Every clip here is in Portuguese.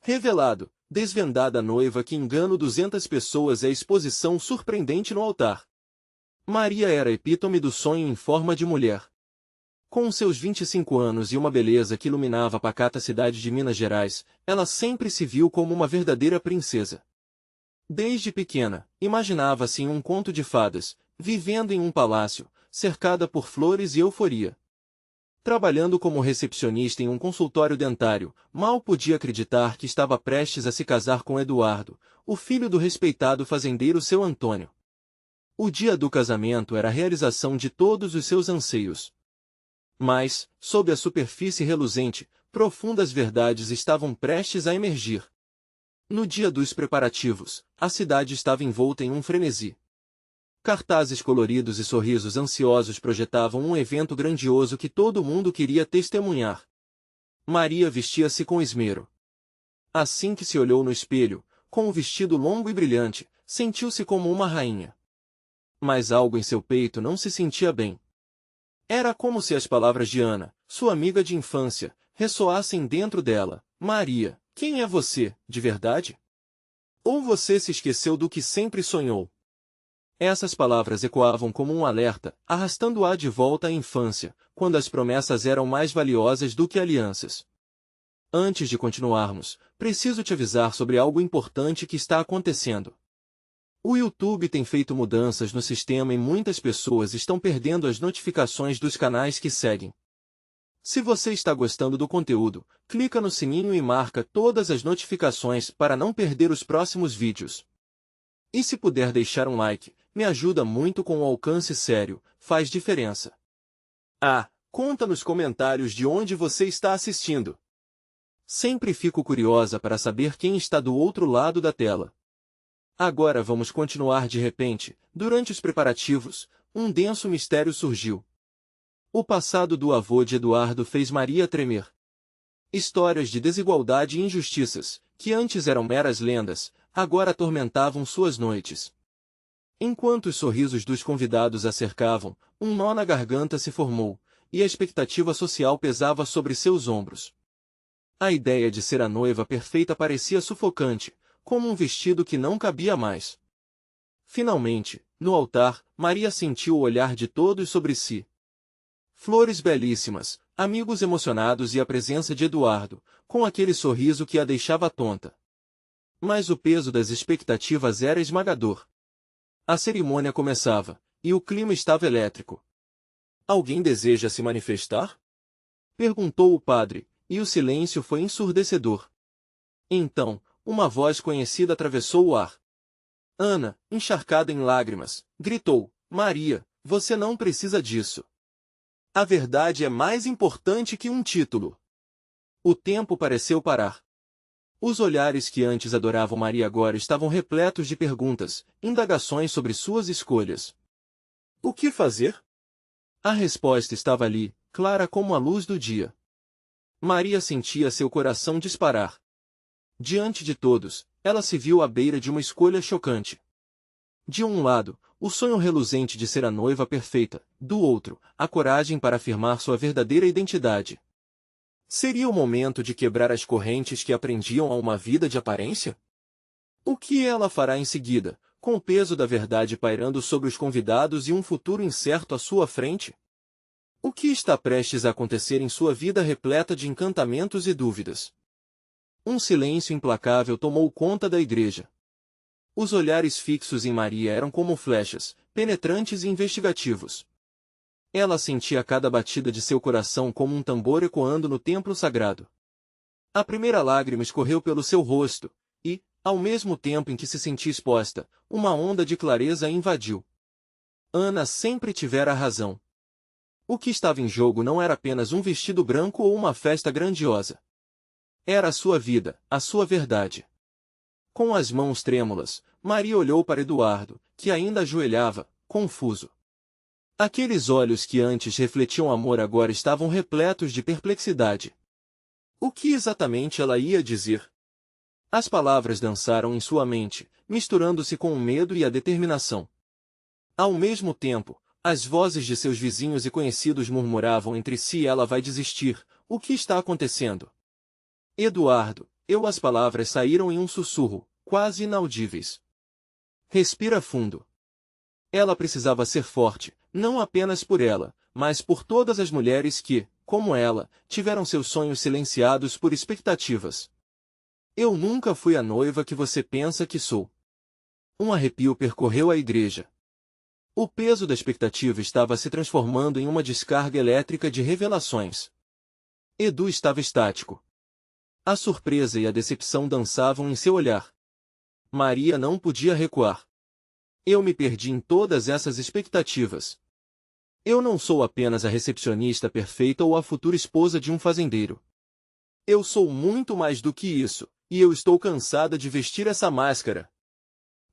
Revelado, desvendada a noiva que engana 200 pessoas. É exposição surpreendente no altar. Maria era a epítome do sonho em forma de mulher. Com seus 25 anos e uma beleza que iluminava a pacata cidade de Minas Gerais, ela sempre se viu como uma verdadeira princesa. Desde pequena, imaginava-se em um conto de fadas, vivendo em um palácio, cercada por flores e euforia. Trabalhando como recepcionista em um consultório dentário, mal podia acreditar que estava prestes a se casar com Eduardo, o filho do respeitado fazendeiro seu Antônio. O dia do casamento era a realização de todos os seus anseios. Mas, sob a superfície reluzente, profundas verdades estavam prestes a emergir. No dia dos preparativos, a cidade estava envolta em um frenesi. Cartazes coloridos e sorrisos ansiosos projetavam um evento grandioso que todo mundo queria testemunhar. Maria vestia-se com esmero. Assim que se olhou no espelho, com o vestido longo e brilhante, sentiu-se como uma rainha. Mas algo em seu peito não se sentia bem. Era como se as palavras de Ana, sua amiga de infância, ressoassem dentro dela. Maria, quem é você, de verdade? Ou você se esqueceu do que sempre sonhou? Essas palavras ecoavam como um alerta, arrastando-a de volta à infância, quando as promessas eram mais valiosas do que alianças. Antes de continuarmos, preciso te avisar sobre algo importante que está acontecendo. O YouTube tem feito mudanças no sistema e muitas pessoas estão perdendo as notificações dos canais que seguem. Se você está gostando do conteúdo, clica no sininho e marca todas as notificações para não perder os próximos vídeos. E se puder deixar um like, me ajuda muito com o alcance sério, faz diferença. Conta nos comentários de onde você está assistindo. Sempre fico curiosa para saber quem está do outro lado da tela. Agora vamos continuar. De repente, durante os preparativos, um denso mistério surgiu. O passado do avô de Eduardo fez Maria tremer. Histórias de desigualdade e injustiças, que antes eram meras lendas, agora atormentavam suas noites. Enquanto os sorrisos dos convidados a cercavam, um nó na garganta se formou, e a expectativa social pesava sobre seus ombros. A ideia de ser a noiva perfeita parecia sufocante, como um vestido que não cabia mais. Finalmente, no altar, Maria sentiu o olhar de todos sobre si. Flores belíssimas, amigos emocionados e a presença de Eduardo, com aquele sorriso que a deixava tonta. Mas o peso das expectativas era esmagador. A cerimônia começava, e o clima estava elétrico. Alguém deseja se manifestar? Perguntou o padre, e o silêncio foi ensurdecedor. Então, uma voz conhecida atravessou o ar. Ana, encharcada em lágrimas, gritou: Maria, você não precisa disso. A verdade é mais importante que um título. O tempo pareceu parar. Os olhares que antes adoravam Maria agora estavam repletos de perguntas, indagações sobre suas escolhas. O que fazer? A resposta estava ali, clara como a luz do dia. Maria sentia seu coração disparar. Diante de todos, ela se viu à beira de uma escolha chocante. De um lado, o sonho reluzente de ser a noiva perfeita, do outro, a coragem para afirmar sua verdadeira identidade. Seria o momento de quebrar as correntes que a prendiam a uma vida de aparência? O que ela fará em seguida, com o peso da verdade pairando sobre os convidados e um futuro incerto à sua frente? O que está prestes a acontecer em sua vida repleta de encantamentos e dúvidas? Um silêncio implacável tomou conta da igreja. Os olhares fixos em Maria eram como flechas, penetrantes e investigativos. Ela sentia cada batida de seu coração como um tambor ecoando no templo sagrado. A primeira lágrima escorreu pelo seu rosto, e, ao mesmo tempo em que se sentia exposta, uma onda de clareza a invadiu. Ana sempre tivera razão. O que estava em jogo não era apenas um vestido branco ou uma festa grandiosa. Era a sua vida, a sua verdade. Com as mãos trêmulas, Maria olhou para Eduardo, que ainda ajoelhava, confuso. Aqueles olhos que antes refletiam amor agora estavam repletos de perplexidade. O que exatamente ela ia dizer? As palavras dançaram em sua mente, misturando-se com o medo e a determinação. Ao mesmo tempo, as vozes de seus vizinhos e conhecidos murmuravam entre si: ela vai desistir, o que está acontecendo? Eduardo, As palavras saíram em um sussurro, quase inaudíveis. Respira fundo. Ela precisava ser forte, não apenas por ela, mas por todas as mulheres que, como ela, tiveram seus sonhos silenciados por expectativas. Eu nunca fui a noiva que você pensa que sou. Um arrepio percorreu a igreja. O peso da expectativa estava se transformando em uma descarga elétrica de revelações. Edu estava estático. A surpresa e a decepção dançavam em seu olhar. Maria não podia recuar. Eu me perdi em todas essas expectativas. Eu não sou apenas a recepcionista perfeita ou a futura esposa de um fazendeiro. Eu sou muito mais do que isso, e eu estou cansada de vestir essa máscara.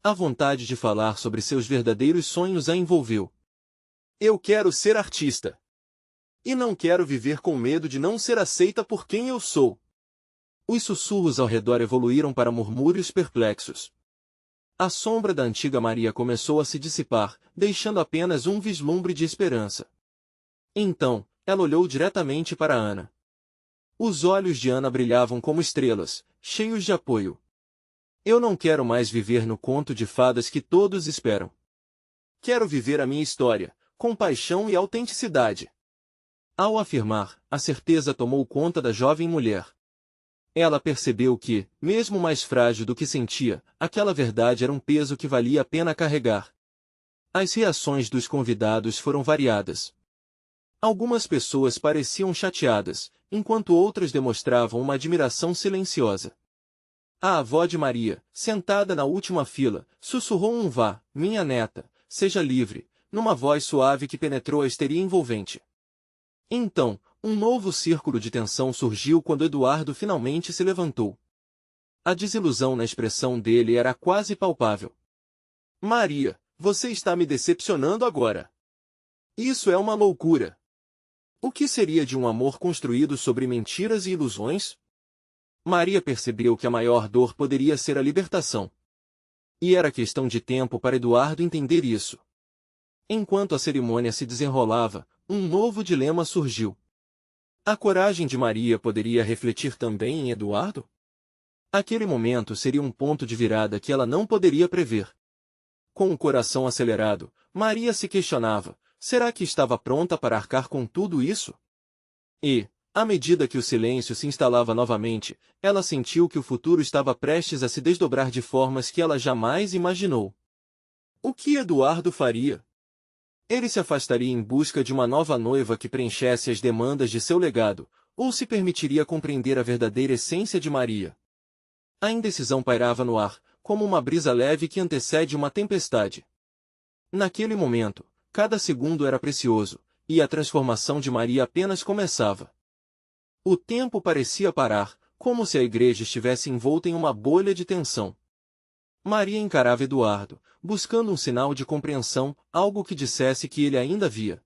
A vontade de falar sobre seus verdadeiros sonhos a envolveu. Eu quero ser artista. E não quero viver com medo de não ser aceita por quem eu sou. Os sussurros ao redor evoluíram para murmúrios perplexos. A sombra da antiga Maria começou a se dissipar, deixando apenas um vislumbre de esperança. Então, ela olhou diretamente para Ana. Os olhos de Ana brilhavam como estrelas, cheios de apoio. Eu não quero mais viver no conto de fadas que todos esperam. Quero viver a minha história, com paixão e autenticidade. Ao afirmar, a certeza tomou conta da jovem mulher. Ela percebeu que, mesmo mais frágil do que sentia, aquela verdade era um peso que valia a pena carregar. As reações dos convidados foram variadas. Algumas pessoas pareciam chateadas, enquanto outras demonstravam uma admiração silenciosa. A avó de Maria, sentada na última fila, sussurrou um vá, minha neta, seja livre, numa voz suave que penetrou a histeria envolvente. Então, um novo círculo de tensão surgiu quando Eduardo finalmente se levantou. A desilusão na expressão dele era quase palpável. Maria, você está me decepcionando agora. Isso é uma loucura. O que seria de um amor construído sobre mentiras e ilusões? Maria percebeu que a maior dor poderia ser a libertação. E era questão de tempo para Eduardo entender isso. Enquanto a cerimônia se desenrolava, um novo dilema surgiu. A coragem de Maria poderia refletir também em Eduardo? Aquele momento seria um ponto de virada que ela não poderia prever. Com o coração acelerado, Maria se questionava, será que estava pronta para arcar com tudo isso? E, à medida que o silêncio se instalava novamente, ela sentiu que o futuro estava prestes a se desdobrar de formas que ela jamais imaginou. O que Eduardo faria? Ele se afastaria em busca de uma nova noiva que preenchesse as demandas de seu legado, ou se permitiria compreender a verdadeira essência de Maria? A indecisão pairava no ar, como uma brisa leve que antecede uma tempestade. Naquele momento, cada segundo era precioso, e a transformação de Maria apenas começava. O tempo parecia parar, como se a igreja estivesse envolta em uma bolha de tensão. Maria encarava Eduardo, buscando um sinal de compreensão, algo que dissesse que ele ainda via.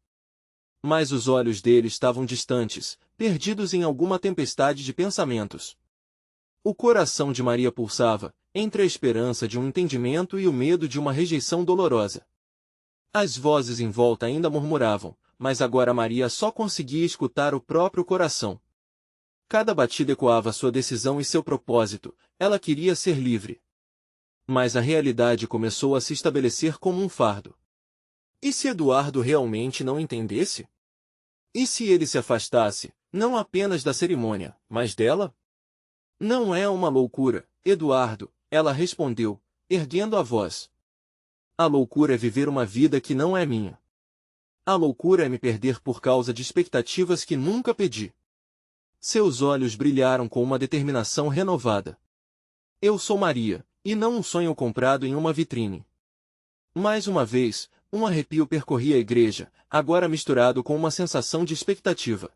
Mas os olhos dele estavam distantes, perdidos em alguma tempestade de pensamentos. O coração de Maria pulsava, entre a esperança de um entendimento e o medo de uma rejeição dolorosa. As vozes em volta ainda murmuravam, mas agora Maria só conseguia escutar o próprio coração. Cada batida ecoava sua decisão e seu propósito, ela queria ser livre. Mas a realidade começou a se estabelecer como um fardo. E se Eduardo realmente não entendesse? E se ele se afastasse, não apenas da cerimônia, mas dela? Não é uma loucura, Eduardo, ela respondeu, erguendo a voz. A loucura é viver uma vida que não é minha. A loucura é me perder por causa de expectativas que nunca pedi. Seus olhos brilharam com uma determinação renovada. Eu sou Maria, e não um sonho comprado em uma vitrine. Mais uma vez, um arrepio percorria a igreja, agora misturado com uma sensação de expectativa.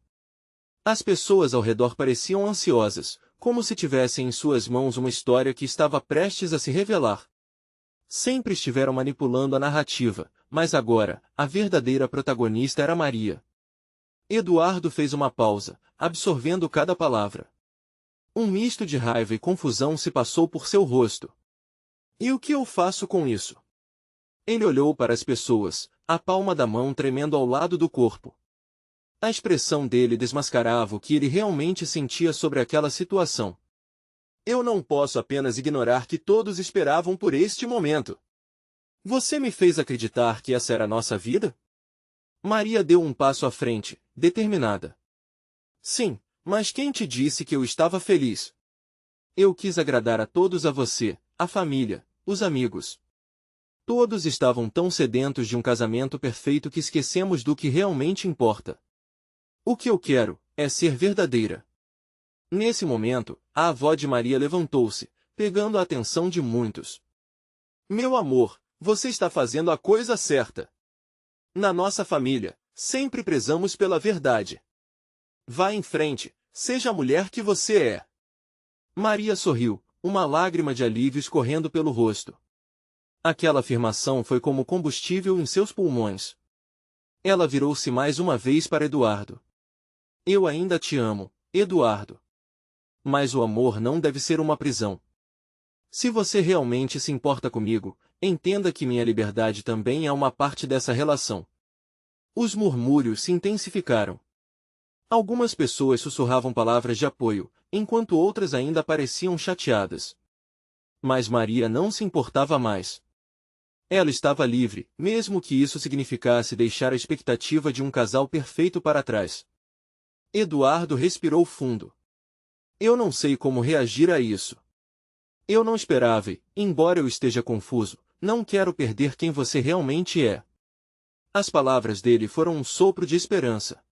As pessoas ao redor pareciam ansiosas, como se tivessem em suas mãos uma história que estava prestes a se revelar. Sempre estiveram manipulando a narrativa, mas agora, a verdadeira protagonista era Maria. Eduardo fez uma pausa, absorvendo cada palavra. Um misto de raiva e confusão se passou por seu rosto. E o que eu faço com isso? Ele olhou para as pessoas, a palma da mão tremendo ao lado do corpo. A expressão dele desmascarava o que ele realmente sentia sobre aquela situação. Eu não posso apenas ignorar que todos esperavam por este momento. Você me fez acreditar que essa era a nossa vida? Maria deu um passo à frente, determinada. Sim, mas quem te disse que eu estava feliz? Eu quis agradar a todos, a você, a família, os amigos. Todos estavam tão sedentos de um casamento perfeito que esquecemos do que realmente importa. O que eu quero é ser verdadeira. Nesse momento, a avó de Maria levantou-se, pegando a atenção de muitos. Meu amor, você está fazendo a coisa certa. Na nossa família, sempre prezamos pela verdade. Vá em frente, seja a mulher que você é. Maria sorriu, uma lágrima de alívio escorrendo pelo rosto. Aquela afirmação foi como combustível em seus pulmões. Ela virou-se mais uma vez para Eduardo. Eu ainda te amo, Eduardo. Mas o amor não deve ser uma prisão. Se você realmente se importa comigo, entenda que minha liberdade também é uma parte dessa relação. Os murmúrios se intensificaram. Algumas pessoas sussurravam palavras de apoio, enquanto outras ainda pareciam chateadas. Mas Maria não se importava mais. Ela estava livre, mesmo que isso significasse deixar a expectativa de um casal perfeito para trás. Eduardo respirou fundo. Eu não sei como reagir a isso. Eu não esperava e, embora eu esteja confuso, não quero perder quem você realmente é. As palavras dele foram um sopro de esperança.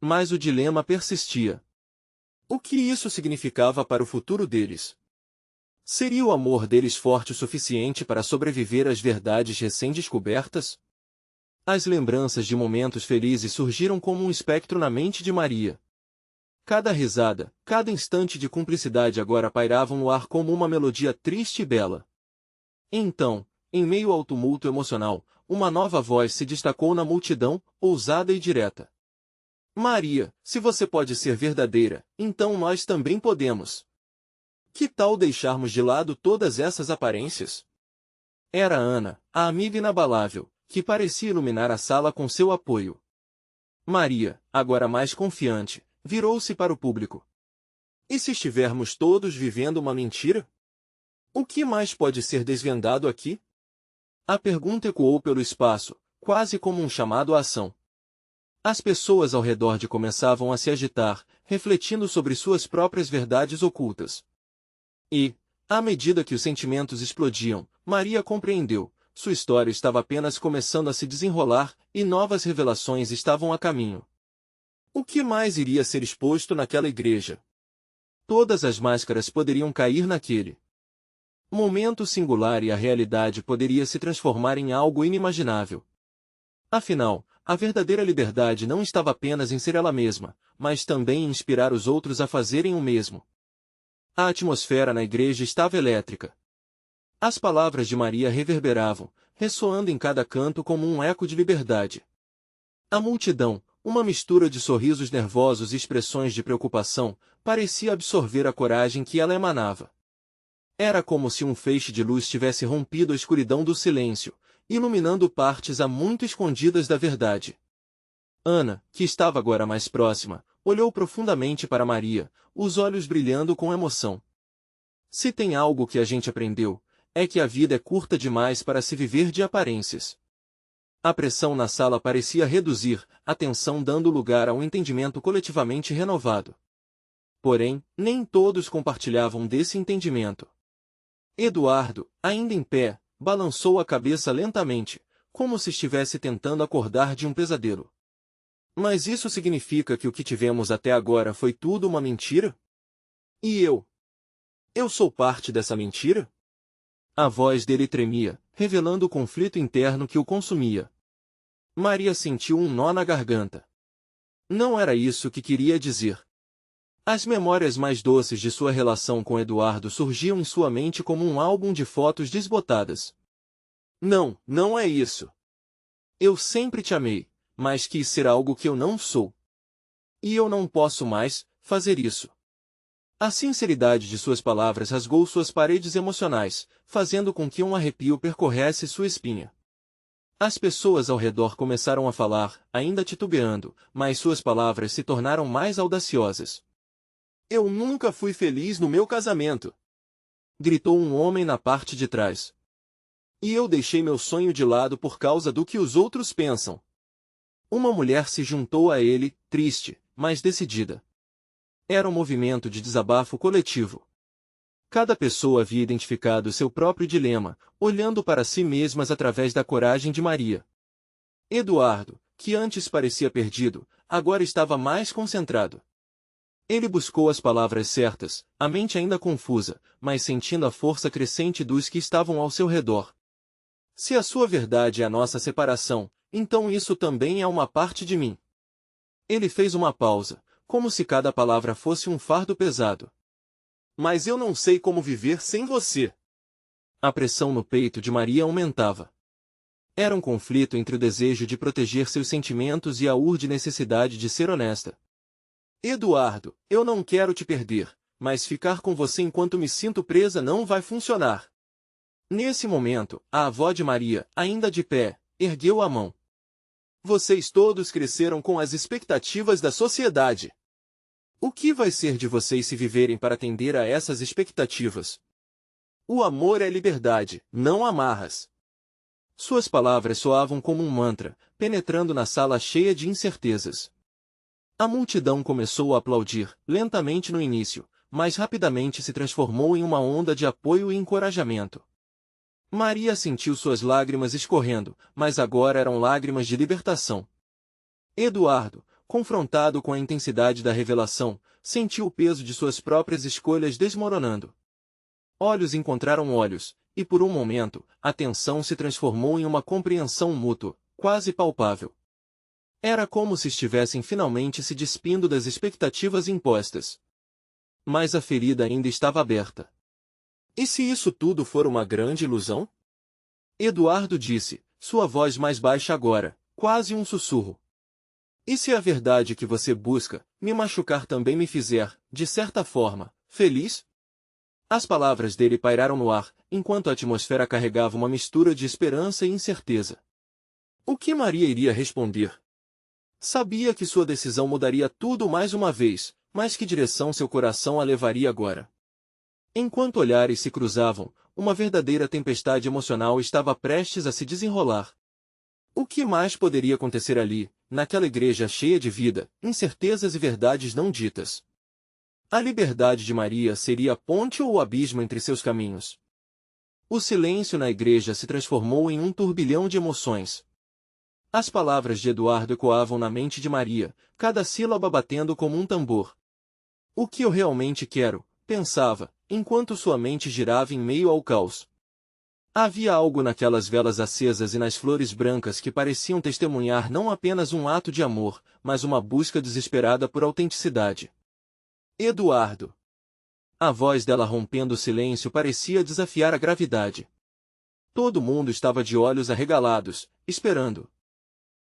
Mas o dilema persistia. O que isso significava para o futuro deles? Seria o amor deles forte o suficiente para sobreviver às verdades recém-descobertas? As lembranças de momentos felizes surgiram como um espectro na mente de Maria. Cada risada, cada instante de cumplicidade agora pairavam no ar como uma melodia triste e bela. Então, em meio ao tumulto emocional, uma nova voz se destacou na multidão, ousada e direta. Maria, se você pode ser verdadeira, então nós também podemos. Que tal deixarmos de lado todas essas aparências? Era Ana, a amiga inabalável, que parecia iluminar a sala com seu apoio. Maria, agora mais confiante, virou-se para o público. E se estivermos todos vivendo uma mentira? O que mais pode ser desvendado aqui? A pergunta ecoou pelo espaço, quase como um chamado à ação. As pessoas ao redor de começavam a se agitar, refletindo sobre suas próprias verdades ocultas. E, à medida que os sentimentos explodiam, Maria compreendeu, sua história estava apenas começando a se desenrolar, e novas revelações estavam a caminho. O que mais iria ser exposto naquela igreja? Todas as máscaras poderiam cair naquele momento singular e a realidade poderia se transformar em algo inimaginável. Afinal, a verdadeira liberdade não estava apenas em ser ela mesma, mas também em inspirar os outros a fazerem o mesmo. A atmosfera na igreja estava elétrica. As palavras de Maria reverberavam, ressoando em cada canto como um eco de liberdade. A multidão, uma mistura de sorrisos nervosos e expressões de preocupação, parecia absorver a coragem que ela emanava. Era como se um feixe de luz tivesse rompido a escuridão do silêncio, iluminando partes há muito escondidas da verdade. Ana, que estava agora mais próxima, olhou profundamente para Maria, os olhos brilhando com emoção. Se tem algo que a gente aprendeu, é que a vida é curta demais para se viver de aparências. A pressão na sala parecia reduzir, a tensão dando lugar a um entendimento coletivamente renovado. Porém, nem todos compartilhavam desse entendimento. Eduardo, ainda em pé, balançou a cabeça lentamente, como se estivesse tentando acordar de um pesadelo. Mas isso significa que o que tivemos até agora foi tudo uma mentira? E eu? Eu sou parte dessa mentira? A voz dele tremia, revelando o conflito interno que o consumia. Maria sentiu um nó na garganta. Não era isso que queria dizer. As memórias mais doces de sua relação com Eduardo surgiam em sua mente como um álbum de fotos desbotadas. Não, não é isso. Eu sempre te amei, mas quis ser algo que eu não sou. E eu não posso mais fazer isso. A sinceridade de suas palavras rasgou suas paredes emocionais, fazendo com que um arrepio percorresse sua espinha. As pessoas ao redor começaram a falar, ainda titubeando, mas suas palavras se tornaram mais audaciosas. Eu nunca fui feliz no meu casamento! Gritou um homem na parte de trás. E eu deixei meu sonho de lado por causa do que os outros pensam. Uma mulher se juntou a ele, triste, mas decidida. Era um movimento de desabafo coletivo. Cada pessoa havia identificado seu próprio dilema, olhando para si mesmas através da coragem de Maria. Eduardo, que antes parecia perdido, agora estava mais concentrado. Ele buscou as palavras certas, a mente ainda confusa, mas sentindo a força crescente dos que estavam ao seu redor. Se a sua verdade é a nossa separação, então isso também é uma parte de mim. Ele fez uma pausa, como se cada palavra fosse um fardo pesado. Mas eu não sei como viver sem você. A pressão no peito de Maria aumentava. Era um conflito entre o desejo de proteger seus sentimentos e a urgente necessidade de ser honesta. Eduardo, eu não quero te perder, mas ficar com você enquanto me sinto presa não vai funcionar. Nesse momento, a avó de Maria, ainda de pé, ergueu a mão. Vocês todos cresceram com as expectativas da sociedade. O que vai ser de vocês se viverem para atender a essas expectativas? O amor é liberdade, não amarras. Suas palavras soavam como um mantra, penetrando na sala cheia de incertezas. A multidão começou a aplaudir, lentamente no início, mas rapidamente se transformou em uma onda de apoio e encorajamento. Maria sentiu suas lágrimas escorrendo, mas agora eram lágrimas de libertação. Eduardo, confrontado com a intensidade da revelação, sentiu o peso de suas próprias escolhas desmoronando. Olhos encontraram olhos, e por um momento, a tensão se transformou em uma compreensão mútua, quase palpável. Era como se estivessem finalmente se despindo das expectativas impostas. Mas a ferida ainda estava aberta. E se isso tudo for uma grande ilusão? Eduardo disse, sua voz mais baixa agora, quase um sussurro. E se a verdade que você busca, me machucar também me fizer, de certa forma, feliz? As palavras dele pairaram no ar, enquanto a atmosfera carregava uma mistura de esperança e incerteza. O que Maria iria responder? Sabia que sua decisão mudaria tudo mais uma vez, mas que direção seu coração a levaria agora? Enquanto olhares se cruzavam, uma verdadeira tempestade emocional estava prestes a se desenrolar. O que mais poderia acontecer ali, naquela igreja cheia de vida, incertezas e verdades não ditas? A liberdade de Maria seria a ponte ou o abismo entre seus caminhos? O silêncio na igreja se transformou em um turbilhão de emoções. As palavras de Eduardo ecoavam na mente de Maria, cada sílaba batendo como um tambor. O que eu realmente quero, pensava, enquanto sua mente girava em meio ao caos. Havia algo naquelas velas acesas e nas flores brancas que pareciam testemunhar não apenas um ato de amor, mas uma busca desesperada por autenticidade. Eduardo! A voz dela rompendo o silêncio parecia desafiar a gravidade. Todo mundo estava de olhos arregalados, esperando.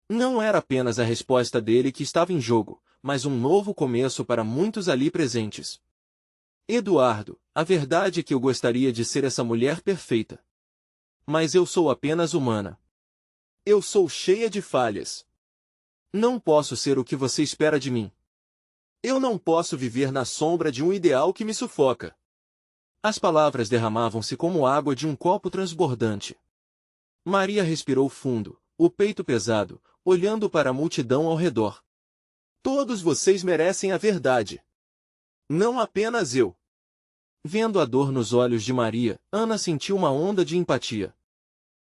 Não era apenas a resposta dele que estava em jogo, mas um novo começo para muitos ali presentes. Eduardo, a verdade é que eu gostaria de ser essa mulher perfeita. Mas eu sou apenas humana. Eu sou cheia de falhas. Não posso ser o que você espera de mim. Eu não posso viver na sombra de um ideal que me sufoca. As palavras derramavam-se como água de um copo transbordante. Maria respirou fundo, o peito pesado, olhando para a multidão ao redor. Todos vocês merecem a verdade. Não apenas eu. Vendo a dor nos olhos de Maria, Ana sentiu uma onda de empatia.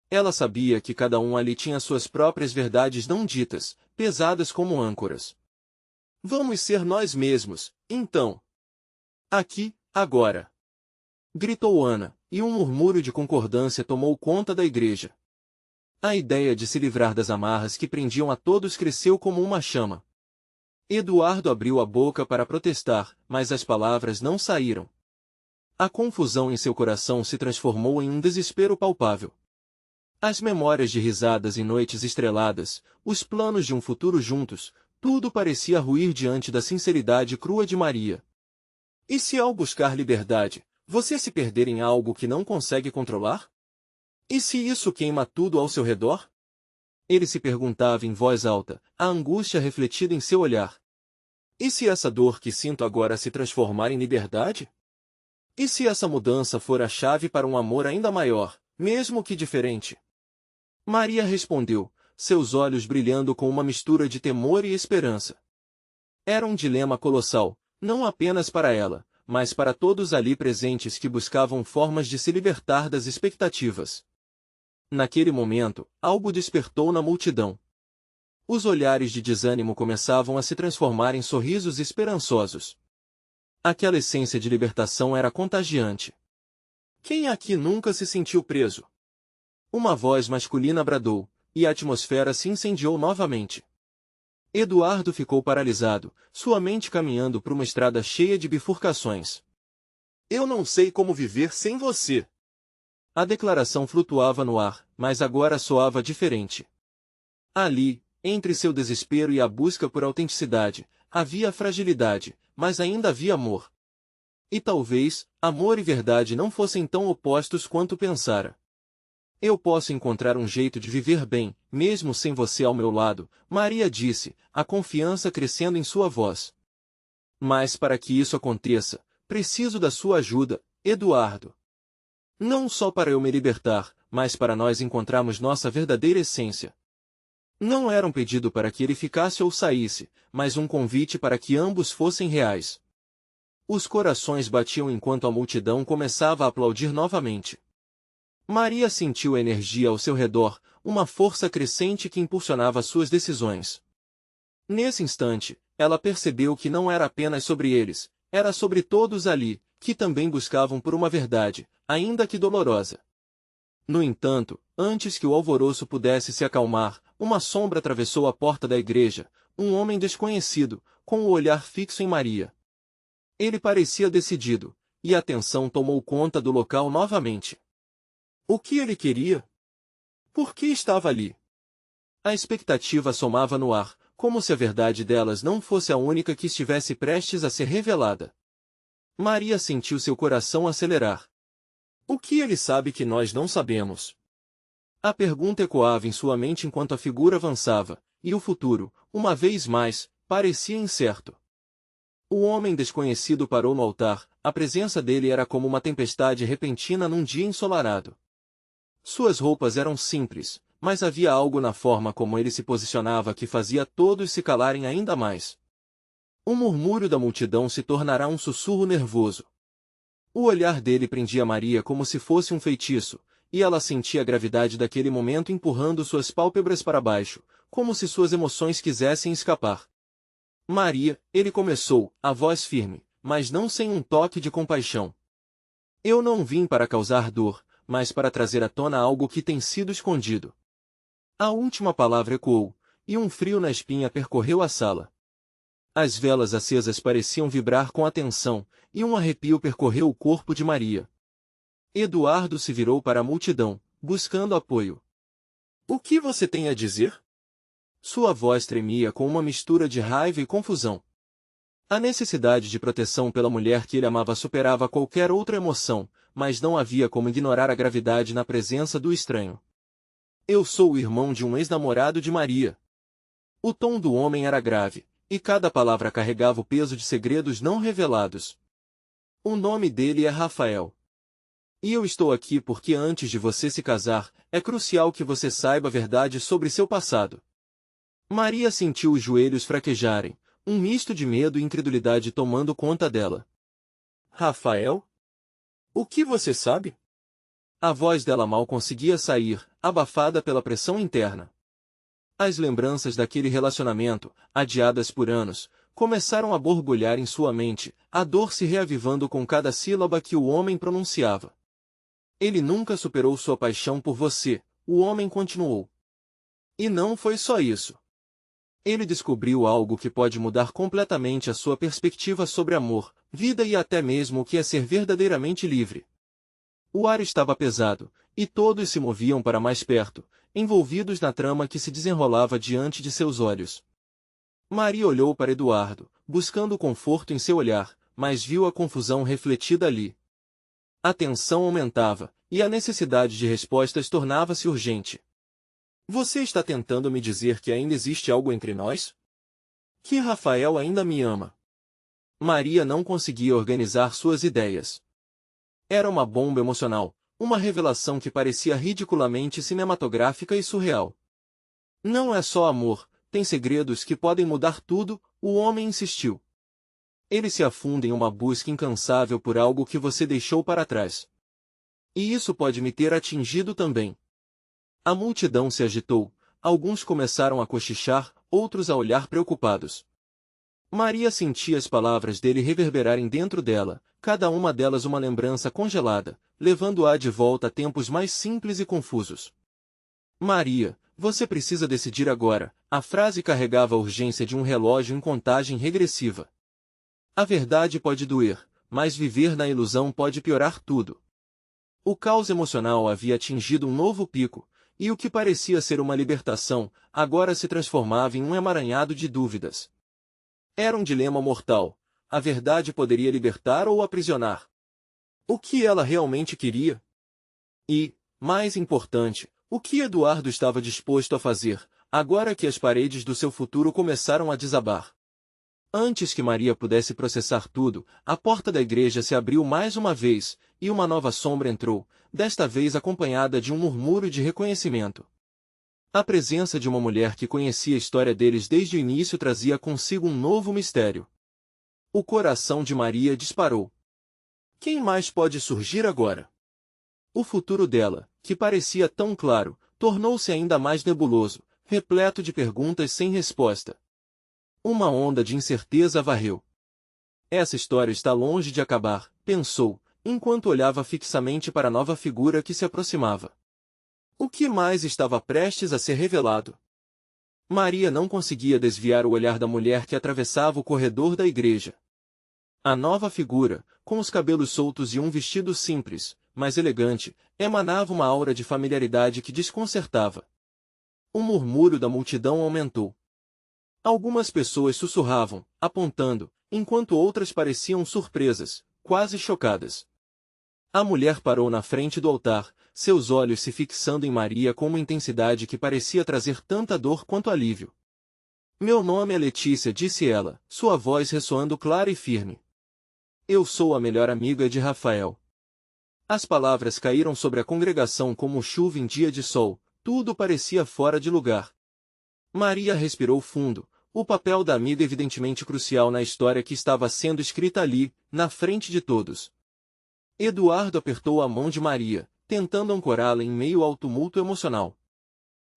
Ela sabia que cada um ali tinha suas próprias verdades não ditas, pesadas como âncoras. Vamos ser nós mesmos, então. Aqui, agora. Gritou Ana, e um murmúrio de concordância tomou conta da igreja. A ideia de se livrar das amarras que prendiam a todos cresceu como uma chama. Eduardo abriu a boca para protestar, mas as palavras não saíram. A confusão em seu coração se transformou em um desespero palpável. As memórias de risadas e noites estreladas, os planos de um futuro juntos, tudo parecia ruir diante da sinceridade crua de Maria. E se ao buscar liberdade, você se perder em algo que não consegue controlar? E se isso queima tudo ao seu redor? Ele se perguntava em voz alta, a angústia refletida em seu olhar. E se essa dor que sinto agora se transformar em liberdade? E se essa mudança for a chave para um amor ainda maior, mesmo que diferente? Maria respondeu, seus olhos brilhando com uma mistura de temor e esperança. Era um dilema colossal, não apenas para ela, mas para todos ali presentes que buscavam formas de se libertar das expectativas. Naquele momento, algo despertou na multidão. Os olhares de desânimo começavam a se transformar em sorrisos esperançosos. Aquela essência de libertação era contagiante. Quem aqui nunca se sentiu preso? Uma voz masculina bradou, e a atmosfera se incendiou novamente. Eduardo ficou paralisado, sua mente caminhando por uma estrada cheia de bifurcações. Eu não sei como viver sem você. A declaração flutuava no ar, mas agora soava diferente. Ali, entre seu desespero e a busca por autenticidade, havia fragilidade, mas ainda havia amor. E talvez, amor e verdade não fossem tão opostos quanto pensara. Eu posso encontrar um jeito de viver bem, mesmo sem você ao meu lado, Maria disse, a confiança crescendo em sua voz. Mas para que isso aconteça, preciso da sua ajuda, Eduardo. Não só para eu me libertar, mas para nós encontrarmos nossa verdadeira essência. Não era um pedido para que ele ficasse ou saísse, mas um convite para que ambos fossem reais. Os corações batiam enquanto a multidão começava a aplaudir novamente. Maria sentiu a energia ao seu redor, uma força crescente que impulsionava suas decisões. Nesse instante, ela percebeu que não era apenas sobre eles, era sobre todos ali, que também buscavam por uma verdade, ainda que dolorosa. No entanto, antes que o alvoroço pudesse se acalmar, uma sombra atravessou a porta da igreja, um homem desconhecido, com o olhar fixo em Maria. Ele parecia decidido, e a tensão tomou conta do local novamente. O que ele queria? Por que estava ali? A expectativa somava no ar, como se a verdade delas não fosse a única que estivesse prestes a ser revelada. Maria sentiu seu coração acelerar. O que ele sabe que nós não sabemos? A pergunta ecoava em sua mente enquanto a figura avançava, e o futuro, uma vez mais, parecia incerto. O homem desconhecido parou no altar, a presença dele era como uma tempestade repentina num dia ensolarado. Suas roupas eram simples, mas havia algo na forma como ele se posicionava que fazia todos se calarem ainda mais. O murmúrio da multidão se tornará um sussurro nervoso. O olhar dele prendia Maria como se fosse um feitiço, e ela sentia a gravidade daquele momento empurrando suas pálpebras para baixo, como se suas emoções quisessem escapar. Maria, ele começou, a voz firme, mas não sem um toque de compaixão. Eu não vim para causar dor, mas para trazer à tona algo que tem sido escondido. A última palavra ecoou, e um frio na espinha percorreu a sala. As velas acesas pareciam vibrar com a tensão, e um arrepio percorreu o corpo de Maria. Eduardo se virou para a multidão, buscando apoio. O que você tem a dizer? Sua voz tremia com uma mistura de raiva e confusão. A necessidade de proteção pela mulher que ele amava superava qualquer outra emoção, mas não havia como ignorar a gravidade na presença do estranho. Eu sou o irmão de um ex-namorado de Maria. O tom do homem era grave, e cada palavra carregava o peso de segredos não revelados. O nome dele é Rafael. E eu estou aqui porque antes de você se casar, é crucial que você saiba a verdade sobre seu passado. Maria sentiu os joelhos fraquejarem, um misto de medo e incredulidade tomando conta dela. Rafael? O que você sabe? A voz dela mal conseguia sair, abafada pela pressão interna. As lembranças daquele relacionamento, adiadas por anos, começaram a borbulhar em sua mente, a dor se reavivando com cada sílaba que o homem pronunciava. Ele nunca superou sua paixão por você, o homem continuou. E não foi só isso. Ele descobriu algo que pode mudar completamente a sua perspectiva sobre amor, vida e até mesmo o que é ser verdadeiramente livre. O ar estava pesado, e todos se moviam para mais perto, envolvidos na trama que se desenrolava diante de seus olhos. Maria olhou para Eduardo, buscando conforto em seu olhar, mas viu a confusão refletida ali. A tensão aumentava, e a necessidade de respostas tornava-se urgente. Você está tentando me dizer que ainda existe algo entre nós? Que Rafael ainda me ama. Maria não conseguia organizar suas ideias. Era uma bomba emocional, uma revelação que parecia ridiculamente cinematográfica e surreal. Não é só amor, tem segredos que podem mudar tudo, o homem insistiu. Ele se afunda em uma busca incansável por algo que você deixou para trás. E isso pode me ter atingido também. A multidão se agitou, alguns começaram a cochichar, outros a olhar preocupados. Maria sentia as palavras dele reverberarem dentro dela, cada uma delas uma lembrança congelada, levando-a de volta a tempos mais simples e confusos. Maria, você precisa decidir agora, a frase carregava a urgência de um relógio em contagem regressiva. A verdade pode doer, mas viver na ilusão pode piorar tudo. O caos emocional havia atingido um novo pico, e o que parecia ser uma libertação, agora se transformava em um emaranhado de dúvidas. Era um dilema mortal. A verdade poderia libertar ou aprisionar. O que ela realmente queria? E, mais importante, o que Eduardo estava disposto a fazer, agora que as paredes do seu futuro começaram a desabar? Antes que Maria pudesse processar tudo, a porta da igreja se abriu mais uma vez, e uma nova sombra entrou, desta vez acompanhada de um murmúrio de reconhecimento. A presença de uma mulher que conhecia a história deles desde o início trazia consigo um novo mistério. O coração de Maria disparou. Quem mais pode surgir agora? O futuro dela, que parecia tão claro, tornou-se ainda mais nebuloso, repleto de perguntas sem resposta. Uma onda de incerteza a varreu. Essa história está longe de acabar, pensou, enquanto olhava fixamente para a nova figura que se aproximava. O que mais estava prestes a ser revelado? Maria não conseguia desviar o olhar da mulher que atravessava o corredor da igreja. A nova figura, com os cabelos soltos e um vestido simples, mas elegante, emanava uma aura de familiaridade que desconcertava. O murmúrio da multidão aumentou. Algumas pessoas sussurravam, apontando, enquanto outras pareciam surpresas, quase chocadas. A mulher parou na frente do altar, seus olhos se fixando em Maria com uma intensidade que parecia trazer tanta dor quanto alívio. Meu nome é Letícia, disse ela, sua voz ressoando clara e firme. Eu sou a melhor amiga de Rafael. As palavras caíram sobre a congregação como chuva em dia de sol, tudo parecia fora de lugar. Maria respirou fundo, o papel da amiga evidentemente crucial na história que estava sendo escrita ali, na frente de todos. Eduardo apertou a mão de Maria, tentando ancorá-la em meio ao tumulto emocional.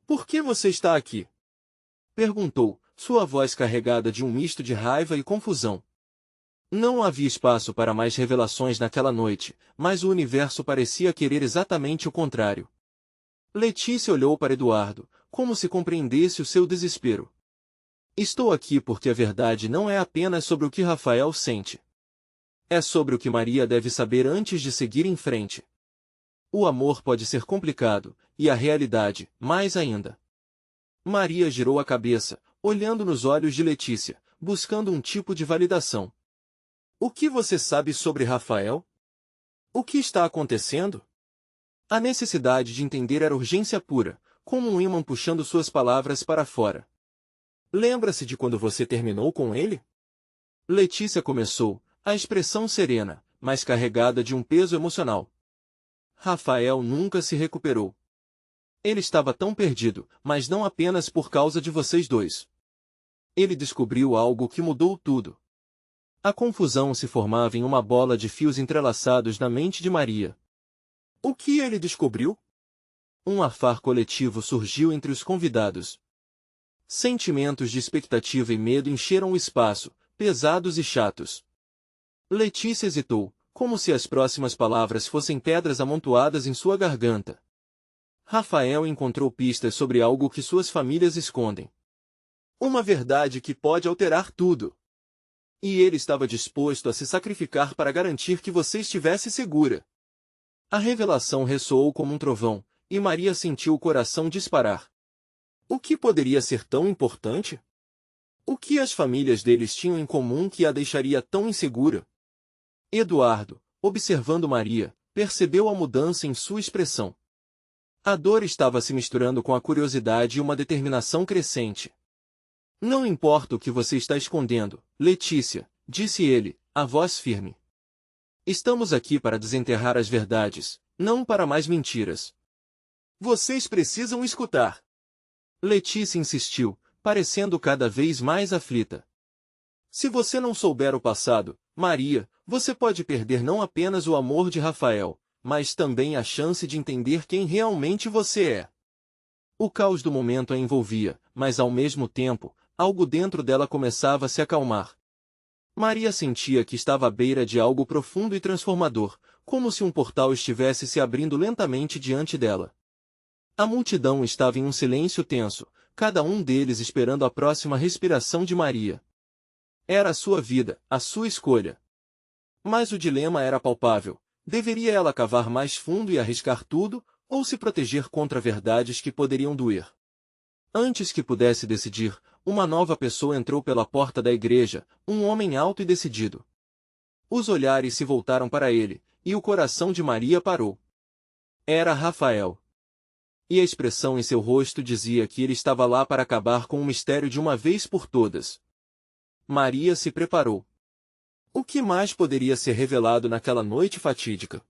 Por que você está aqui? Perguntou, sua voz carregada de um misto de raiva e confusão. Não havia espaço para mais revelações naquela noite, mas o universo parecia querer exatamente o contrário. Letícia olhou para Eduardo, como se compreendesse o seu desespero. Estou aqui porque a verdade não é apenas sobre o que Rafael sente. É sobre o que Maria deve saber antes de seguir em frente. O amor pode ser complicado, e a realidade, mais ainda. Maria girou a cabeça, olhando nos olhos de Letícia, buscando um tipo de validação. O que você sabe sobre Rafael? O que está acontecendo? A necessidade de entender era urgência pura, como um ímã puxando suas palavras para fora. Lembra-se de quando você terminou com ele? Letícia começou, a expressão serena, mas carregada de um peso emocional. Rafael nunca se recuperou. Ele estava tão perdido, mas não apenas por causa de vocês dois. Ele descobriu algo que mudou tudo. A confusão se formava em uma bola de fios entrelaçados na mente de Maria. O que ele descobriu? Um afar coletivo surgiu entre os convidados. Sentimentos de expectativa e medo encheram o espaço, pesados e chatos. Letícia hesitou, como se as próximas palavras fossem pedras amontoadas em sua garganta. Rafael encontrou pistas sobre algo que suas famílias escondem. Uma verdade que pode alterar tudo. E ele estava disposto a se sacrificar para garantir que você estivesse segura. A revelação ressoou como um trovão, e Maria sentiu o coração disparar. O que poderia ser tão importante? O que as famílias deles tinham em comum que a deixaria tão insegura? Eduardo, observando Maria, percebeu a mudança em sua expressão. A dor estava se misturando com a curiosidade e uma determinação crescente. Não importa o que você está escondendo, Letícia, disse ele, a voz firme. Estamos aqui para desenterrar as verdades, não para mais mentiras. Vocês precisam escutar. Letícia insistiu, parecendo cada vez mais aflita. Se você não souber o passado, Maria, você pode perder não apenas o amor de Rafael, mas também a chance de entender quem realmente você é. O caos do momento a envolvia, mas ao mesmo tempo, algo dentro dela começava a se acalmar. Maria sentia que estava à beira de algo profundo e transformador, como se um portal estivesse se abrindo lentamente diante dela. A multidão estava em um silêncio tenso, cada um deles esperando a próxima respiração de Maria. Era a sua vida, a sua escolha. Mas o dilema era palpável. Deveria ela cavar mais fundo e arriscar tudo, ou se proteger contra verdades que poderiam doer? Antes que pudesse decidir, uma nova pessoa entrou pela porta da igreja, um homem alto e decidido. Os olhares se voltaram para ele, e o coração de Maria parou. Era Rafael. E a expressão em seu rosto dizia que ele estava lá para acabar com o mistério de uma vez por todas. Maria se preparou. O que mais poderia ser revelado naquela noite fatídica?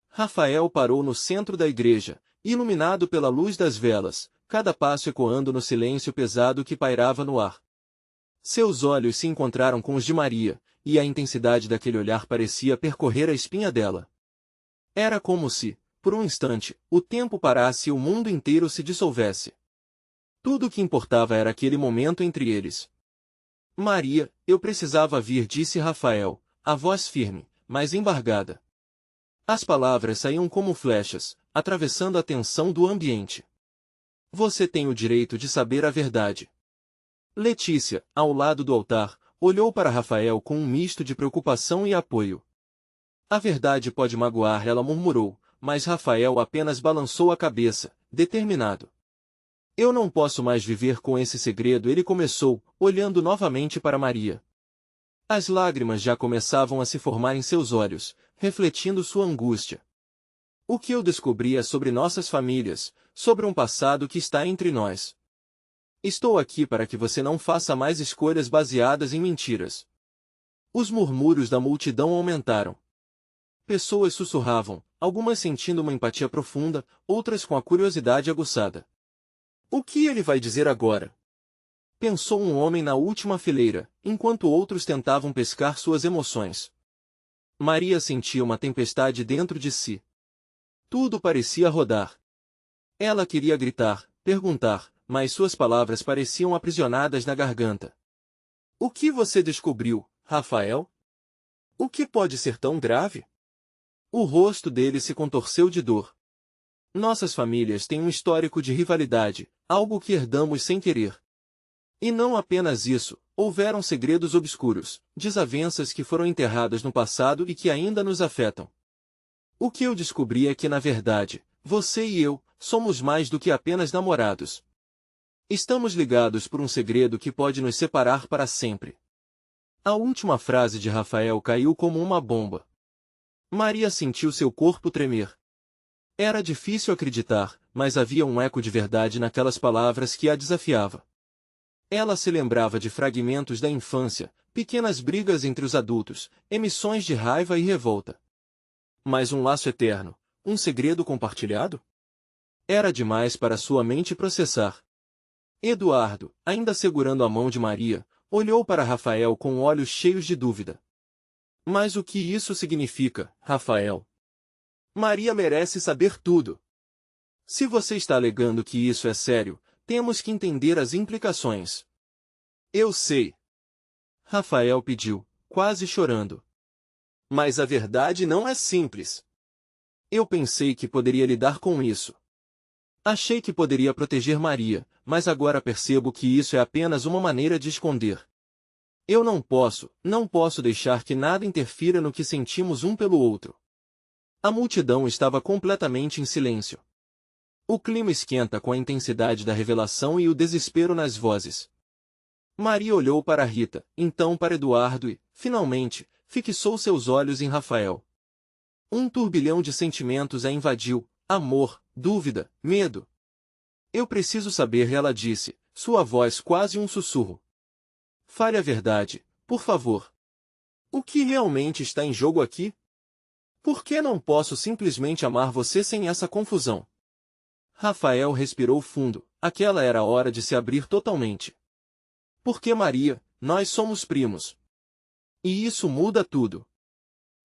Rafael parou no centro da igreja, iluminado pela luz das velas, cada passo ecoando no silêncio pesado que pairava no ar. Seus olhos se encontraram com os de Maria, e a intensidade daquele olhar parecia percorrer a espinha dela. Era como se, por um instante, o tempo parasse e o mundo inteiro se dissolvesse. Tudo o que importava era aquele momento entre eles. Maria, eu precisava vir, disse Rafael, a voz firme, mas embargada. As palavras saíam como flechas, atravessando a tensão do ambiente. Você tem o direito de saber a verdade. Letícia, ao lado do altar, olhou para Rafael com um misto de preocupação e apoio. A verdade pode magoar, ela murmurou, mas Rafael apenas balançou a cabeça, determinado. Eu não posso mais viver com esse segredo, ele começou, olhando novamente para Maria. As lágrimas já começavam a se formar em seus olhos, refletindo sua angústia. O que eu descobri é sobre nossas famílias, sobre um passado que está entre nós. Estou aqui para que você não faça mais escolhas baseadas em mentiras. Os murmúrios da multidão aumentaram. Pessoas sussurravam, algumas sentindo uma empatia profunda, outras com a curiosidade aguçada. O que ele vai dizer agora? Pensou um homem na última fileira, enquanto outros tentavam pescar suas emoções. Maria sentia uma tempestade dentro de si. Tudo parecia rodar. Ela queria gritar, perguntar, mas suas palavras pareciam aprisionadas na garganta. O que você descobriu, Rafael? O que pode ser tão grave? O rosto dele se contorceu de dor. Nossas famílias têm um histórico de rivalidade, algo que herdamos sem querer. E não apenas isso, houveram segredos obscuros, desavenças que foram enterradas no passado e que ainda nos afetam. O que eu descobri é que, na verdade, você e eu, somos mais do que apenas namorados. Estamos ligados por um segredo que pode nos separar para sempre. A última frase de Rafael caiu como uma bomba. Maria sentiu seu corpo tremer. Era difícil acreditar, mas havia um eco de verdade naquelas palavras que a desafiava. Ela se lembrava de fragmentos da infância, pequenas brigas entre os adultos, emissões de raiva e revolta. Mas um laço eterno, um segredo compartilhado? Era demais para sua mente processar. Eduardo, ainda segurando a mão de Maria, olhou para Rafael com olhos cheios de dúvida. Mas o que isso significa, Rafael? Maria merece saber tudo. Se você está alegando que isso é sério, temos que entender as implicações. Eu sei. Rafael pediu, quase chorando. Mas a verdade não é simples. Eu pensei que poderia lidar com isso. Achei que poderia proteger Maria, mas agora percebo que isso é apenas uma maneira de esconder. Eu não posso deixar que nada interfira no que sentimos um pelo outro. A multidão estava completamente em silêncio. O clima esquenta com a intensidade da revelação e o desespero nas vozes. Maria olhou para Rita, então para Eduardo e, finalmente, fixou seus olhos em Rafael. Um turbilhão de sentimentos a invadiu, amor, dúvida, medo. Eu preciso saber, ela disse, sua voz quase um sussurro. Fale a verdade, por favor. O que realmente está em jogo aqui? Por que não posso simplesmente amar você sem essa confusão? Rafael respirou fundo, aquela era a hora de se abrir totalmente. Porque Maria, nós somos primos. E isso muda tudo.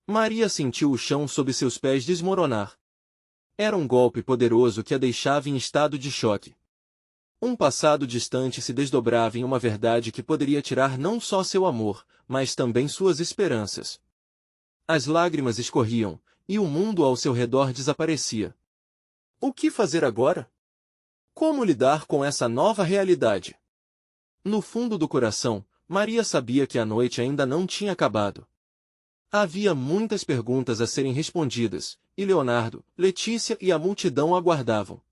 Maria sentiu o chão sob seus pés desmoronar. Era um golpe poderoso que a deixava em estado de choque. Um passado distante se desdobrava em uma verdade que poderia tirar não só seu amor, mas também suas esperanças. As lágrimas escorriam, e o mundo ao seu redor desaparecia. O que fazer agora? Como lidar com essa nova realidade? No fundo do coração, Maria sabia que a noite ainda não tinha acabado. Havia muitas perguntas a serem respondidas, e Leonardo, Letícia e a multidão aguardavam.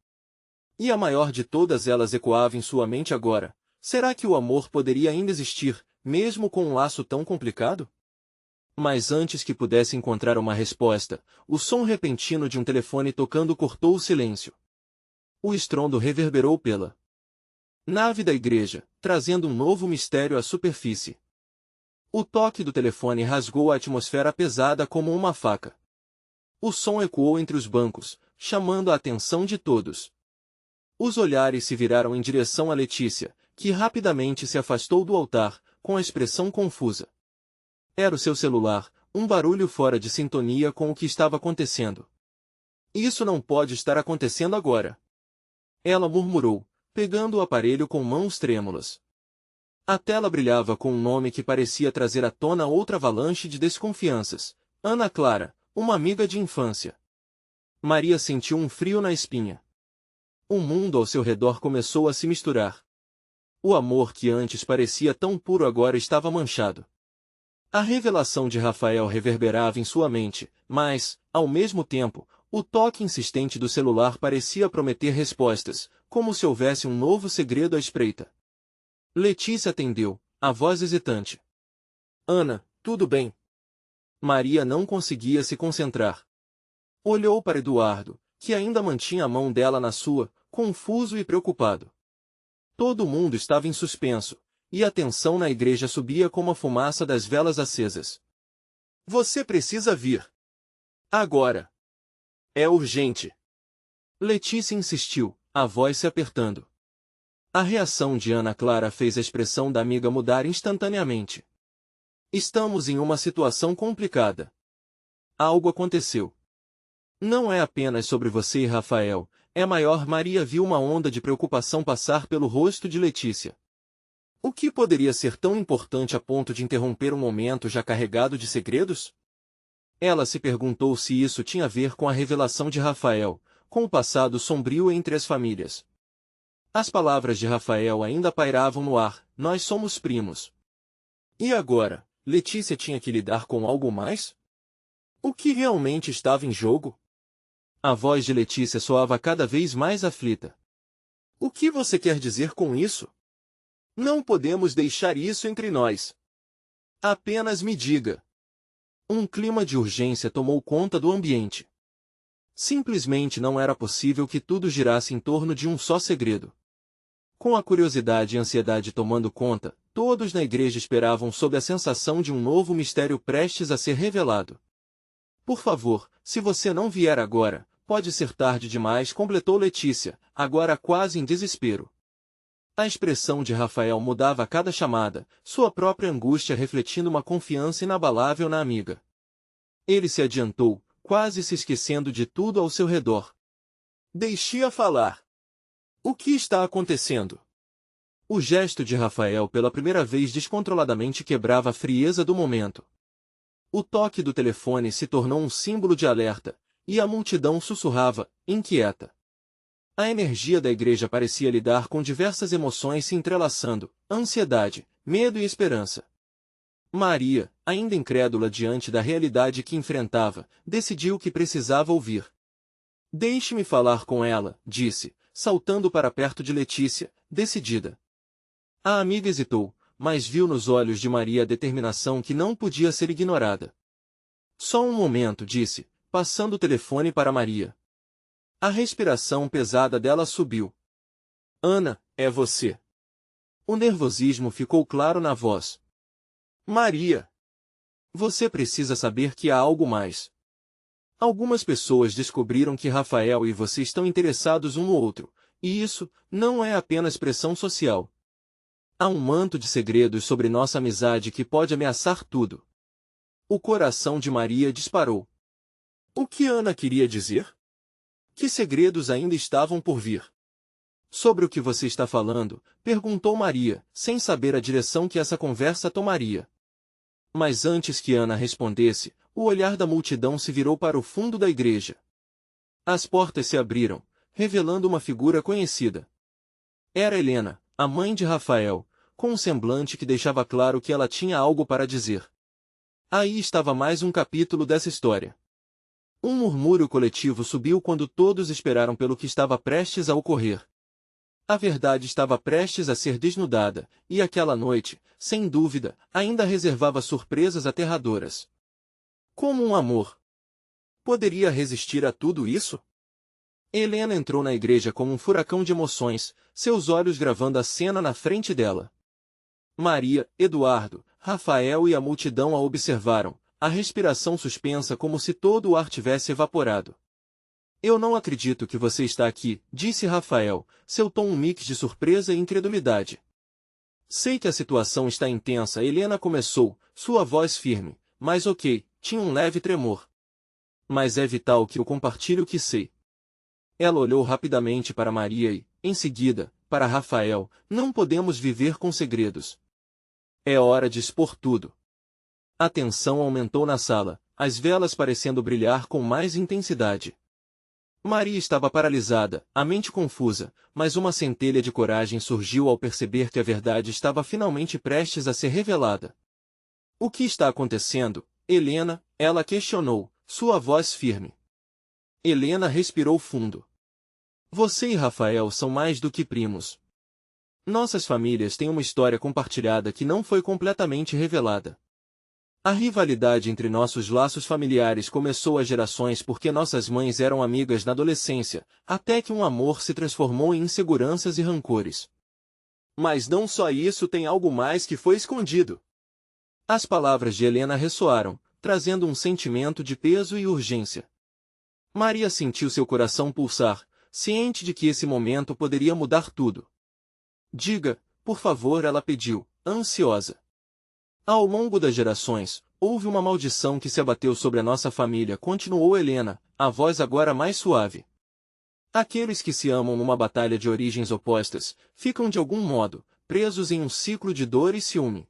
E a maior de todas elas ecoava em sua mente agora: será que o amor poderia ainda existir, mesmo com um laço tão complicado? Mas antes que pudesse encontrar uma resposta, o som repentino de um telefone tocando cortou o silêncio. O estrondo reverberou pela nave da igreja, trazendo um novo mistério à superfície. O toque do telefone rasgou a atmosfera pesada como uma faca. O som ecoou entre os bancos, chamando a atenção de todos. Os olhares se viraram em direção a Letícia, que rapidamente se afastou do altar, com a expressão confusa. Era o seu celular, um barulho fora de sintonia com o que estava acontecendo. Isso não pode estar acontecendo agora. Ela murmurou, pegando o aparelho com mãos trêmulas. A tela brilhava com um nome que parecia trazer à tona outra avalanche de desconfianças: Ana Clara, uma amiga de infância. Maria sentiu um frio na espinha. O mundo ao seu redor começou a se misturar. O amor que antes parecia tão puro agora estava manchado. A revelação de Rafael reverberava em sua mente, mas, ao mesmo tempo, o toque insistente do celular parecia prometer respostas, como se houvesse um novo segredo à espreita. Letícia atendeu, a voz hesitante. Ana, tudo bem? Maria não conseguia se concentrar. Olhou para Eduardo, que ainda mantinha a mão dela na sua, confuso e preocupado. Todo mundo estava em suspenso, e a tensão na igreja subia como a fumaça das velas acesas. Você precisa vir. Agora. É urgente. Letícia insistiu, a voz se apertando. A reação de Ana Clara fez a expressão da amiga mudar instantaneamente. Estamos em uma situação complicada. Algo aconteceu. Não é apenas sobre você e Rafael, é maior. Maria viu uma onda de preocupação passar pelo rosto de Letícia. O que poderia ser tão importante a ponto de interromper um momento já carregado de segredos? Ela se perguntou se isso tinha a ver com a revelação de Rafael, com o passado sombrio entre as famílias. As palavras de Rafael ainda pairavam no ar: nós somos primos. E agora, Letícia tinha que lidar com algo mais? O que realmente estava em jogo? A voz de Letícia soava cada vez mais aflita. O que você quer dizer com isso? Não podemos deixar isso entre nós. Apenas me diga. Um clima de urgência tomou conta do ambiente. Simplesmente não era possível que tudo girasse em torno de um só segredo. Com a curiosidade e ansiedade tomando conta, todos na igreja esperavam sob a sensação de um novo mistério prestes a ser revelado. Por favor, se você não vier agora, pode ser tarde demais, completou Letícia, agora quase em desespero. A expressão de Rafael mudava a cada chamada, sua própria angústia refletindo uma confiança inabalável na amiga. Ele se adiantou, quase se esquecendo de tudo ao seu redor. Deixe-a falar. O que está acontecendo? O gesto de Rafael pela primeira vez descontroladamente quebrava a frieza do momento. O toque do telefone se tornou um símbolo de alerta, e a multidão sussurrava, inquieta. A energia da igreja parecia lidar com diversas emoções se entrelaçando: ansiedade, medo e esperança. Maria, ainda incrédula diante da realidade que enfrentava, decidiu que precisava ouvir. Deixe-me falar com ela, disse, saltando para perto de Letícia, decidida. A amiga hesitou, mas viu nos olhos de Maria a determinação que não podia ser ignorada. Só um momento, disse, passando o telefone para Maria. A respiração pesada dela subiu. Ana, é você. O nervosismo ficou claro na voz. Maria! Você precisa saber que há algo mais. Algumas pessoas descobriram que Rafael e você estão interessados um no outro, e isso não é apenas pressão social. Há um manto de segredos sobre nossa amizade que pode ameaçar tudo. O coração de Maria disparou. O que Ana queria dizer? Que segredos ainda estavam por vir? Sobre o que você está falando? Perguntou Maria, sem saber a direção que essa conversa tomaria. Mas antes que Ana respondesse, o olhar da multidão se virou para o fundo da igreja. As portas se abriram, revelando uma figura conhecida. Era Helena, a mãe de Rafael, com um semblante que deixava claro que ela tinha algo para dizer. Aí estava mais um capítulo dessa história. Um murmúrio coletivo subiu quando todos esperaram pelo que estava prestes a ocorrer. A verdade estava prestes a ser desnudada, e aquela noite, sem dúvida, ainda reservava surpresas aterradoras. Como um amor poderia resistir a tudo isso? Helena entrou na igreja como um furacão de emoções, seus olhos gravando a cena na frente dela. Maria, Eduardo, Rafael e a multidão a observaram, a respiração suspensa como se todo o ar tivesse evaporado. Eu não acredito que você está aqui, disse Rafael, seu tom um mix de surpresa e incredulidade. Sei que a situação está intensa, Helena começou, sua voz firme, mas ok, tinha um leve tremor. Mas é vital que eu compartilhe o que sei. Ela olhou rapidamente para Maria e, em seguida, para Rafael, não podemos viver com segredos. É hora de expor tudo. A tensão aumentou na sala, as velas parecendo brilhar com mais intensidade. Maria estava paralisada, a mente confusa, mas uma centelha de coragem surgiu ao perceber que a verdade estava finalmente prestes a ser revelada. O que está acontecendo, Helena? Ela questionou, sua voz firme. Helena respirou fundo. Você e Rafael são mais do que primos. Nossas famílias têm uma história compartilhada que não foi completamente revelada. A rivalidade entre nossos laços familiares começou há gerações porque nossas mães eram amigas na adolescência, até que um amor se transformou em inseguranças e rancores. Mas não só isso, tem algo mais que foi escondido. As palavras de Helena ressoaram, trazendo um sentimento de peso e urgência. Maria sentiu seu coração pulsar, ciente de que esse momento poderia mudar tudo. Diga, por favor, ela pediu, ansiosa. Ao longo das gerações, houve uma maldição que se abateu sobre a nossa família, continuou Helena, a voz agora mais suave. Aqueles que se amam numa batalha de origens opostas, ficam de algum modo, presos em um ciclo de dor e ciúme.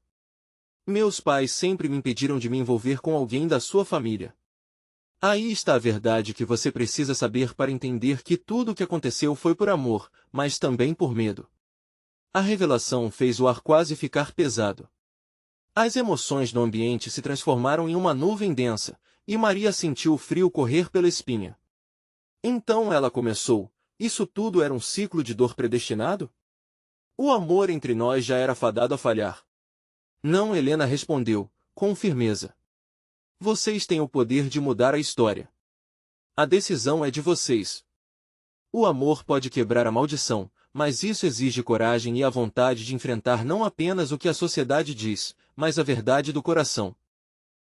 Meus pais sempre me impediram de me envolver com alguém da sua família. Aí está a verdade que você precisa saber para entender que tudo o que aconteceu foi por amor, mas também por medo. A revelação fez o ar quase ficar pesado. As emoções no ambiente se transformaram em uma nuvem densa, e Maria sentiu o frio correr pela espinha. Então ela começou, isso tudo era um ciclo de dor predestinado? O amor entre nós já era fadado a falhar. Não, Helena respondeu, com firmeza. Vocês têm o poder de mudar a história. A decisão é de vocês. O amor pode quebrar a maldição, mas isso exige coragem e a vontade de enfrentar não apenas o que a sociedade diz, mas a verdade do coração.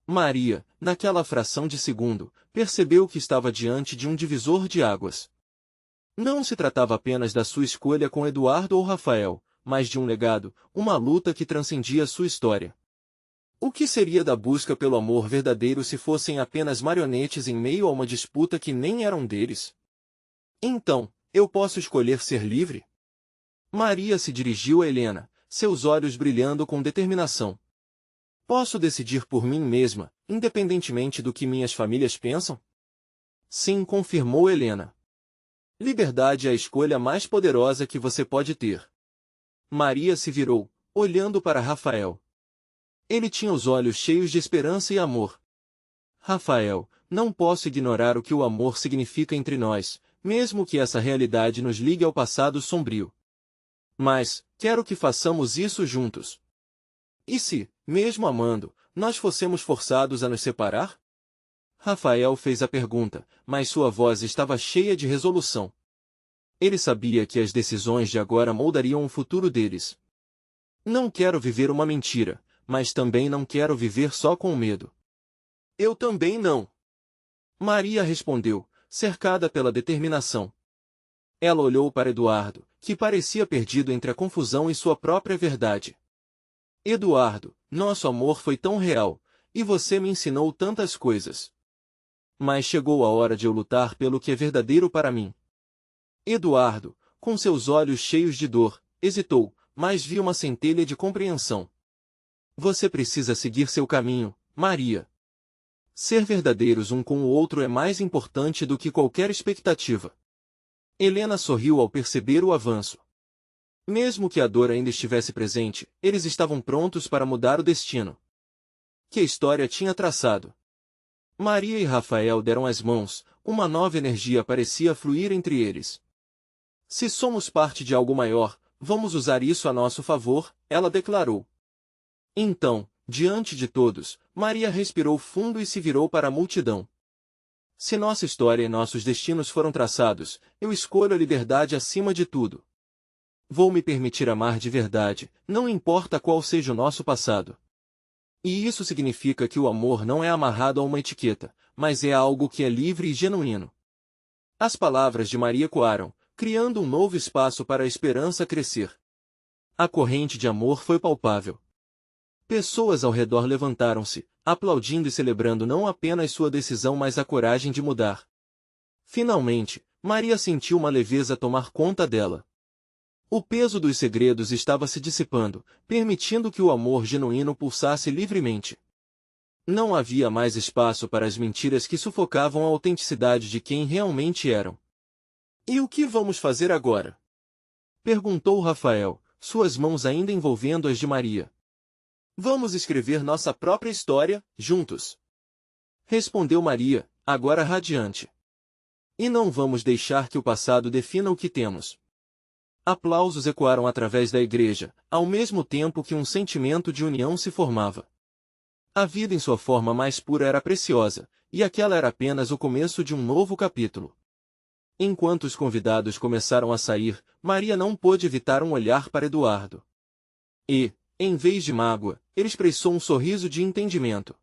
Maria, naquela fração de segundo, percebeu que estava diante de um divisor de águas. Não se tratava apenas da sua escolha com Eduardo ou Rafael, mas de um legado, uma luta que transcendia sua história. O que seria da busca pelo amor verdadeiro se fossem apenas marionetes em meio a uma disputa que nem eram deles? Então, eu posso escolher ser livre? Maria se dirigiu a Helena, seus olhos brilhando com determinação. Posso decidir por mim mesma, independentemente do que minhas famílias pensam? Sim, confirmou Helena. Liberdade é a escolha mais poderosa que você pode ter. Maria se virou, olhando para Rafael. Ele tinha os olhos cheios de esperança e amor. Rafael, não posso ignorar o que o amor significa entre nós, mesmo que essa realidade nos ligue ao passado sombrio. Mas, quero que façamos isso juntos. E se, mesmo amando, nós fossemos forçados a nos separar? Rafael fez a pergunta, mas sua voz estava cheia de resolução. Ele sabia que as decisões de agora moldariam o futuro deles. Não quero viver uma mentira, mas também não quero viver só com medo. Eu também não. Maria respondeu, cercada pela determinação. Ela olhou para Eduardo, que parecia perdido entre a confusão e sua própria verdade. Eduardo, nosso amor foi tão real, e você me ensinou tantas coisas. Mas chegou a hora de eu lutar pelo que é verdadeiro para mim. Eduardo, com seus olhos cheios de dor, hesitou, mas viu uma centelha de compreensão. Você precisa seguir seu caminho, Maria. Ser verdadeiros um com o outro é mais importante do que qualquer expectativa. Helena sorriu ao perceber o avanço. Mesmo que a dor ainda estivesse presente, eles estavam prontos para mudar o destino que a história tinha traçado. Maria e Rafael deram as mãos, uma nova energia parecia fluir entre eles. Se somos parte de algo maior, vamos usar isso a nosso favor, ela declarou. Então, diante de todos, Maria respirou fundo e se virou para a multidão. Se nossa história e nossos destinos foram traçados, eu escolho a liberdade acima de tudo. Vou me permitir amar de verdade, não importa qual seja o nosso passado. E isso significa que o amor não é amarrado a uma etiqueta, mas é algo que é livre e genuíno. As palavras de Maria ecoaram, criando um novo espaço para a esperança crescer. A corrente de amor foi palpável. Pessoas ao redor levantaram-se, aplaudindo e celebrando não apenas sua decisão mas a coragem de mudar. Finalmente, Maria sentiu uma leveza tomar conta dela. O peso dos segredos estava se dissipando, permitindo que o amor genuíno pulsasse livremente. Não havia mais espaço para as mentiras que sufocavam a autenticidade de quem realmente eram. E o que vamos fazer agora? Perguntou Rafael, suas mãos ainda envolvendo as de Maria. Vamos escrever nossa própria história, juntos. Respondeu Maria, agora radiante. E não vamos deixar que o passado defina o que temos. Aplausos ecoaram através da igreja, ao mesmo tempo que um sentimento de união se formava. A vida em sua forma mais pura era preciosa, e aquela era apenas o começo de um novo capítulo. Enquanto os convidados começaram a sair, Maria não pôde evitar um olhar para Eduardo. E, em vez de mágoa, ele expressou um sorriso de entendimento.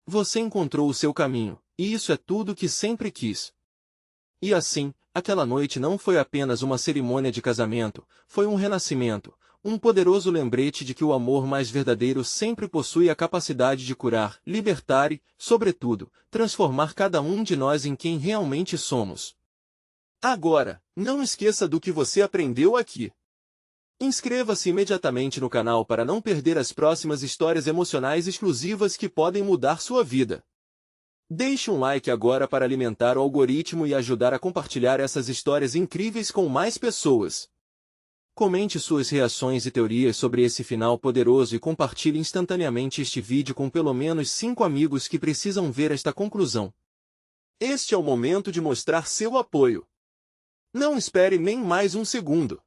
Você encontrou o seu caminho, e isso é tudo que sempre quis. E assim, aquela noite não foi apenas uma cerimônia de casamento, foi um renascimento, um poderoso lembrete de que o amor mais verdadeiro sempre possui a capacidade de curar, libertar e, sobretudo, transformar cada um de nós em quem realmente somos. Agora, não esqueça do que você aprendeu aqui. Inscreva-se imediatamente no canal para não perder as próximas histórias emocionais exclusivas que podem mudar sua vida. Deixe um like agora para alimentar o algoritmo e ajudar a compartilhar essas histórias incríveis com mais pessoas. Comente suas reações e teorias sobre esse final poderoso e compartilhe instantaneamente este vídeo com pelo menos 5 amigos que precisam ver esta conclusão. Este é o momento de mostrar seu apoio. Não espere nem mais um segundo.